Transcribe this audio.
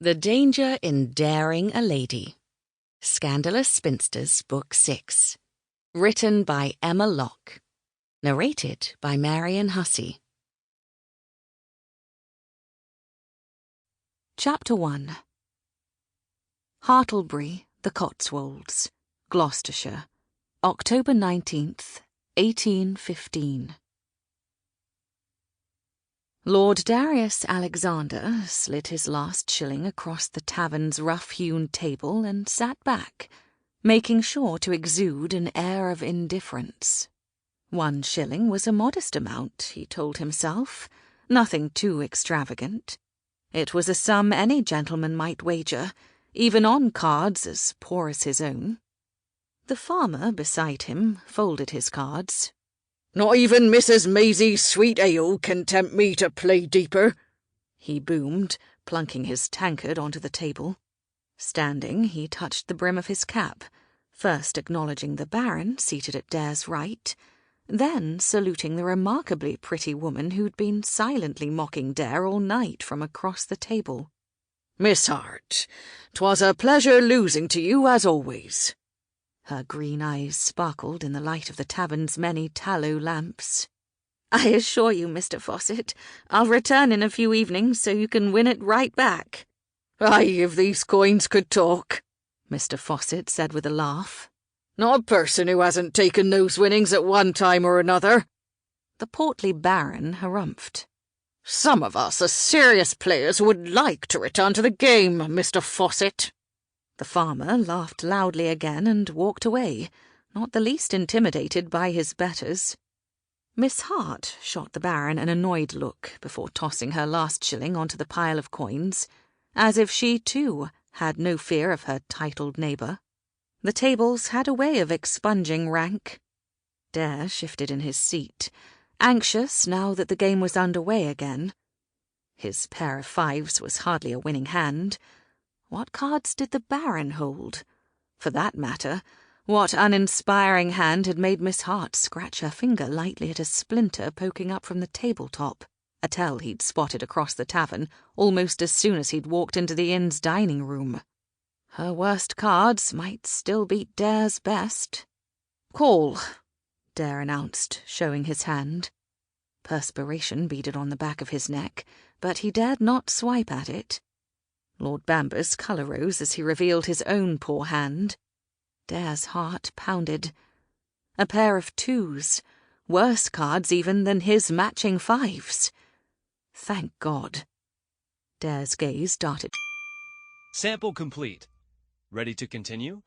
The Danger in Daring a Lady. Scandalous Spinsters, Book 6. Written by Emma Locke. Narrated by Marian Hussey. Chapter 1. Hartlebury, the Cotswolds, Gloucestershire, October 19th, 1815. Lord Darius Alexander slid his last shilling across the tavern's rough-hewn table and sat back, making sure to exude an air of indifference. 1 shilling was a modest amount, he told himself, nothing too extravagant. It was a sum any gentleman might wager, even on cards as poor as his own. The farmer beside him folded his cards. "Not even Mrs. Maisie's sweet ale can tempt me to play deeper," he boomed, plunking his tankard onto the table. Standing, he touched the brim of his cap, first acknowledging the Baron seated at Dare's right, then saluting the remarkably pretty woman who'd been silently mocking Dare all night from across the table. "Miss Hart, 'twas a pleasure losing to you as always." Her green eyes sparkled in the light of the tavern's many tallow lamps. "I assure you, Mr. Fawcett, I'll return in a few evenings so you can win it right back." "Aye, if these coins could talk," Mr. Fawcett said with a laugh. "Not a person who hasn't taken those winnings at one time or another." The portly Baron harumphed. "Some of us as serious players would like to return to the game, Mr. Fawcett." The farmer laughed loudly again and walked away, not the least intimidated by his betters. Miss Hart shot the Baron an annoyed look before tossing her last shilling onto the pile of coins, as if she, too, had no fear of her titled neighbour. The tables had a way of expunging rank. Dare shifted in his seat, anxious now that the game was underway again. His pair of fives was hardly a winning hand. What cards did the Baron hold? For that matter, what uninspiring hand had made Miss Hart scratch her finger lightly at a splinter poking up from the tabletop, a tell he'd spotted across the tavern almost as soon as he'd walked into the inn's dining room? Her worst cards might still beat Dare's best. "Call," Dare announced, showing his hand. Perspiration beaded on the back of his neck, but he dared not swipe at it. Lord Bamber's colour rose as he revealed his own poor hand. Dare's heart pounded. A pair of 2s, worse cards even than his matching 5s. Thank God. Dare's gaze darted. Sample complete. Ready to continue?